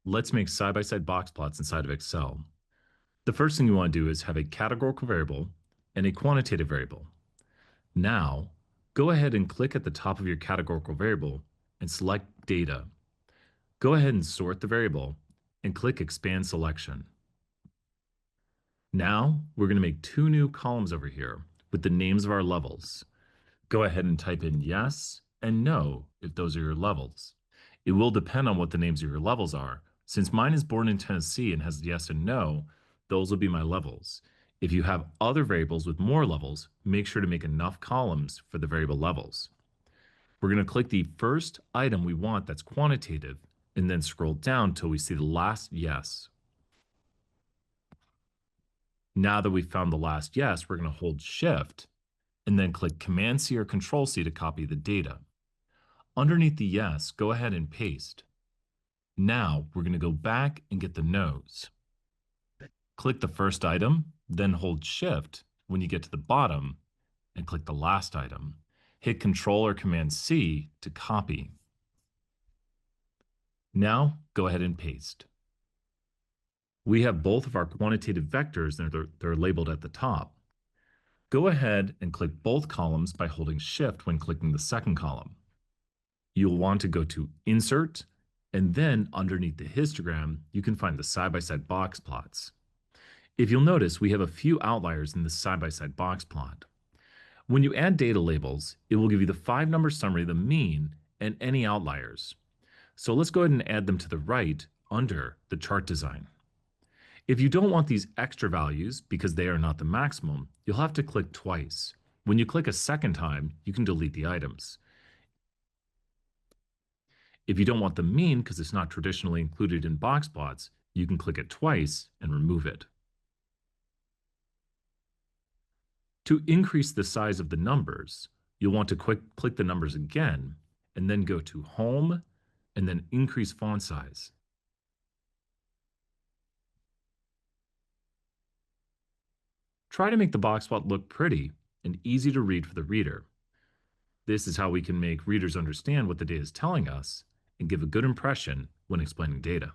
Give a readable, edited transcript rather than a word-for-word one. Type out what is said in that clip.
Let's make side-by-side box plots inside of Excel. The first thing you want to do is have a categorical variable and a quantitative variable. Now, go ahead and click at the top of your categorical variable and select Data. Go ahead and sort the variable and click Expand Selection. Now, we're going to make two new columns over here with the names of our levels. Go ahead and type in yes and no if those are your levels. It will depend on what the names of your levels are. Since mine is born in Tennessee and has yes and no, those will be my levels. If you have other variables with more levels, make sure to make enough columns for the variable levels. We're going to click the first item we want that's quantitative and then scroll down till we see the last yes. Now that we've found the last yes, we're going to hold Shift and then click Command-C or Control-C to copy the data. Underneath the yes, go ahead and paste. Now we're going to go back and get the no's. Click the first item, then hold Shift when you get to the bottom and click the last item. Hit Control or Command-C to copy. Now go ahead and paste. We have both of our quantitative vectors and they're labeled at the top. Go ahead and click both columns by holding Shift when clicking the second column. You'll want to go to Insert, and then underneath the histogram, you can find the side-by-side box plots. If you'll notice, we have a few outliers in this side-by-side box plot. When you add data labels, it will give you the 5-number summary, the mean, and any outliers. So let's go ahead and add them to the right under the chart design. If you don't want these extra values because they are not the maximum, you'll have to click twice. When you click a second time, you can delete the items. If you don't want the mean because it's not traditionally included in Boxplots, you can click it twice and remove it. To increase the size of the numbers, you'll want to click the numbers again and then go to Home and then Increase Font Size. Try to make the boxplot look pretty and easy to read for the reader. This is how we can make readers understand what the data is telling us and give a good impression when explaining data.